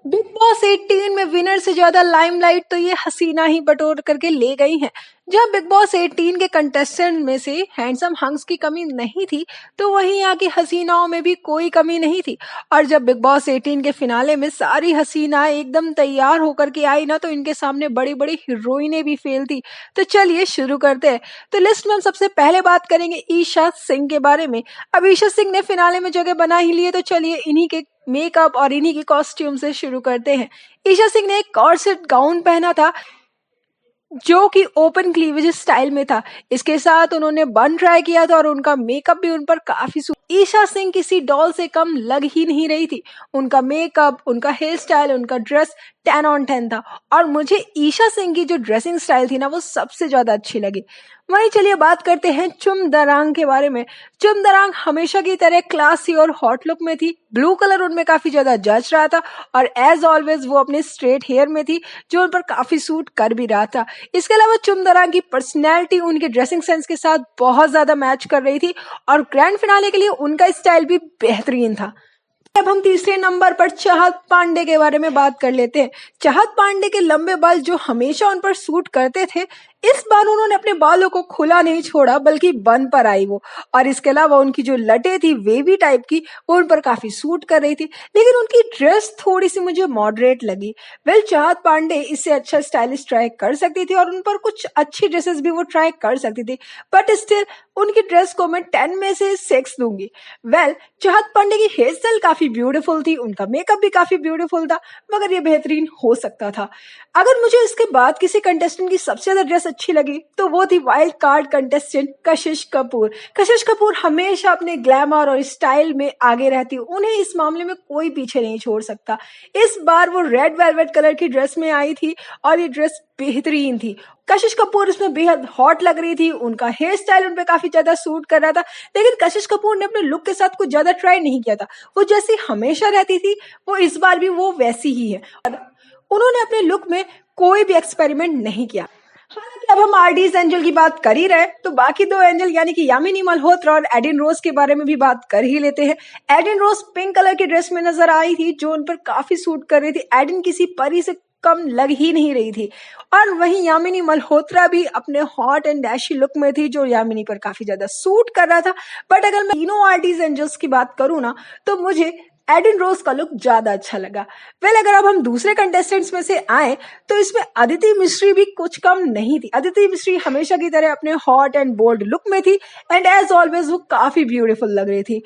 Big boss 18 में winner से ज्यादा लाइमलाइट तो ये हसीना ही बटोर करके ले गई हैं। जब बिग बॉस 18 के कंटेस्टेंट में से हैंडसम हंक्स की कमी नहीं थी, तो वहीं यहाँ की हसीनाओं में भी कोई कमी नहीं थी। और जब बिग बॉस 18 के फिनाले में सारी हसीनाएं एकदम तैयार होकर के आई ना, तो इनके सामने बड़ी बड़ी हीरोइनें भी फेल थी। तो चलिए शुरू करते हैं। तो लिस्ट में हम सबसे पहले बात करेंगे ईशा सिंह के बारे में। अब ईशा सिंह ने फिनाले में जगह बना ही ली है, तो चलिए इन्हीं के मेकअप और इन्हीं की कॉस्ट्यूम से शुरू करते हैं। ईशा सिंह ने एक कॉर्सेट गाउन पहना था जो कि ओपन क्लीवेज स्टाइल में था। इसके साथ उन्होंने बन ट्राई किया था और उनका मेकअप भी उन पर काफी ईशा सिंह किसी डॉल से कम लग ही नहीं रही थी। उनका मेकअप, उनका हेयर स्टाइल, उनका ड्रेस 10 on 10 था। और मुझे ईशा सिंह की जो ड्रेसिंग स्टाइल थी ना, वो सबसे ज्यादा अच्छी लगी। वहीं चलिए बात करते हैं चुम दरांग के बारे में। चुम दरांग हमेशा की तरह क्लासी और हॉट लुक में थी। ब्लू कलर उनमें काफी ज्यादा जच रहा था और एज ऑलवेज वो अपने स्ट्रेट हेयर में थी, जो उन पर काफी सूट कर भी रहा था। इसके अलावा चुम दरांग की पर्सनैलिटी उनके ड्रेसिंग सेंस के साथ बहुत ज्यादा मैच कर रही थी और ग्रैंड फिनाले के लिए उनका स्टाइल भी बेहतरीन था। अब हम तीसरे नंबर पर चाहत पांडे के बारे में बात कर लेते हैं। चाहत पांडे के लंबे बाल जो हमेशा उन पर सूट करते थे, इस बार उन्होंने अपने बालों को खुला नहीं छोड़ा, बल्कि बन पर आई वो। और इसके अलावा उनकी जो लटें थी वेवी टाइप की, वो उन पर काफी सूट कर रही थी, लेकिन उनकी ड्रेस थोड़ी सी मुझे मॉडरेट लगी। वेल, चाहत पांडे इससे अच्छा स्टाइलिश ट्राई कर सकती थी और उन पर कुछ अच्छी ड्रेसेस भी वो ट्राई कर सकती थी, बट स्टिल उनकी ड्रेस को मैं 10 में से 6 दूंगी। वेल, चाहत पांडे की हेयर स्टाइल काफी ब्यूटीफुल थी, उनका मेकअप भी काफी ब्यूटीफुल था, मगर ये बेहतरीन हो सकता था। अगर मुझे इसके बाद किसी कंटेस्टेंट की सबसे ज्यादा ड्रेस अच्छी लगी, तो वो थी वाइल्ड कार्ड कंटेस्टेंट कशिश कपूर। कशिश कपूर हमेशा अपने ग्लैमर और स्टाइल में आगे रहती, उन्हें इस मामले में कोई पीछे नहीं छोड़ सकता। इस बार वो रेड वेलवेट कलर की ड्रेस में आई थी और ये ड्रेस बेहतरीन थी। कशिश कपूर इसमें बेहद हॉट लग रही थी, उनका हेयर स्टाइल उन पे काफी ज्यादा सूट कर रहा था, लेकिन कशिश कपूर ने अपने लुक के साथ कुछ ज्यादा ट्राई नहीं किया था। वो जैसी हमेशा रहती थी, वो इस बार भी वो वैसी ही है। उन्होंने अपने लुक में कोई भी एक्सपेरिमेंट नहीं किया। हालांकि अब हम आरडीज एंजल की बात कर ही रहे, तो बाकी दो एंजल यानी कि यामिनी मल्होत्रा और एडिन रोज के बारे में भी बात कर ही लेते हैं। एडिन रोज पिंक कलर की ड्रेस में नजर आई थी, जो उन पर काफी सूट कर रही थी। एडिन किसी परी से कम लग ही नहीं रही थी। और वहीं यामिनी मल्होत्रा भी अपने हॉट एंड डैशी लुक में थी, जो यामिनी पर काफी ज्यादा सूट कर रहा था। बट अगर मैं तीनों आरडीज एंजल्स की बात करूँ ना, तो मुझे एडिन रोज का लुक ज्यादा अच्छा लगा। वेल, अगर अब हम दूसरे कंटेस्टेंट्स में से आए, तो इसमें अदिति मिश्री भी कुछ कम नहीं थी। अदिति मिश्री हमेशा की तरह अपने हॉट एंड बोल्ड लुक में थी एंड एज ऑलवेज वो काफी ब्यूटीफुल लग रही थी।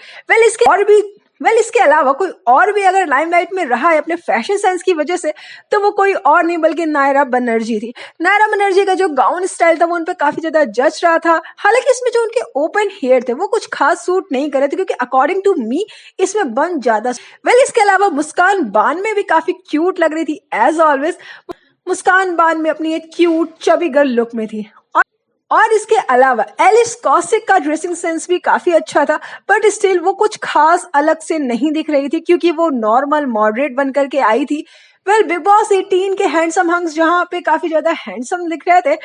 इसके अलावा कोई और भी अगर लाइमलाइट में रहा है अपने फैशन सेंस की वजह से, तो वो कोई और नहीं बल्कि नायरा बनर्जी थी। नायरा बनर्जी का जो गाउन स्टाइल था, वो उन पे काफी ज्यादा जच रहा था। हालांकि इसमें जो उनके ओपन हेयर थे, वो कुछ खास सूट नहीं कर रहे थे, क्योंकि अकॉर्डिंग टू मी इसमें बन ज्यादा। इसके अलावा मुस्कान बान में भी काफी क्यूट लग रही थी एज ऑलवेज। मुस्कान बान में अपनी एक क्यूट चबी गर्ल लुक में थी। और इसके अलावा एलिस कौशिक का ड्रेसिंग सेंस भी काफी अच्छा था, बट स्टिल वो कुछ खास अलग से नहीं दिख रही थी, क्योंकि वो नॉर्मल मॉडरेट बन करके आई थी। वेल, बिग बॉस 18 के हैंडसम हंक्स जहाँ पे काफी ज्यादा हैंडसम दिख रहे थे,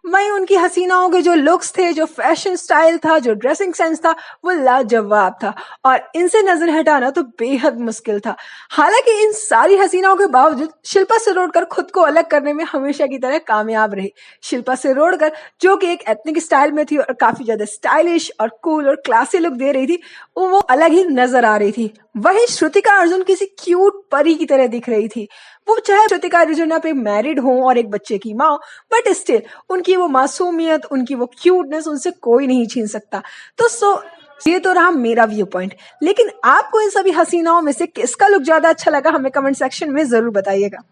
वहीं उनकी हसीनाओं के जो लुक्स थे, जो फैशन स्टाइल था, जो ड्रेसिंग सेंस था, वो लाजवाब था और इनसे नजर हटाना तो बेहद मुश्किल था। हालांकि इन सारी हसीनाओं के बावजूद शिल्पा शिरोडकर खुद को अलग करने में हमेशा की तरह कामयाब रही। शिल्पा शिरोडकर, जो कि एक एथनिक स्टाइल में थी और काफी ज्यादा स्टाइलिश और कूल और क्लासी लुक दे रही थी, वो अलग ही नजर आ रही थी। वहीं श्रुतिका अर्जुन किसी क्यूट परी की तरह दिख रही थी। वो चाहे श्रुतिका अर्जुन आप एक मैरिड हो और एक बच्चे की माँ, बट स्टिल उनकी वो मासूमियत, उनकी वो क्यूटनेस उनसे कोई नहीं छीन सकता। तो ये तो रहा मेरा व्यू पॉइंट, लेकिन आपको इन सभी हसीनाओं में से किसका लुक ज्यादा अच्छा लगा, हमें कमेंट सेक्शन में जरूर बताइएगा।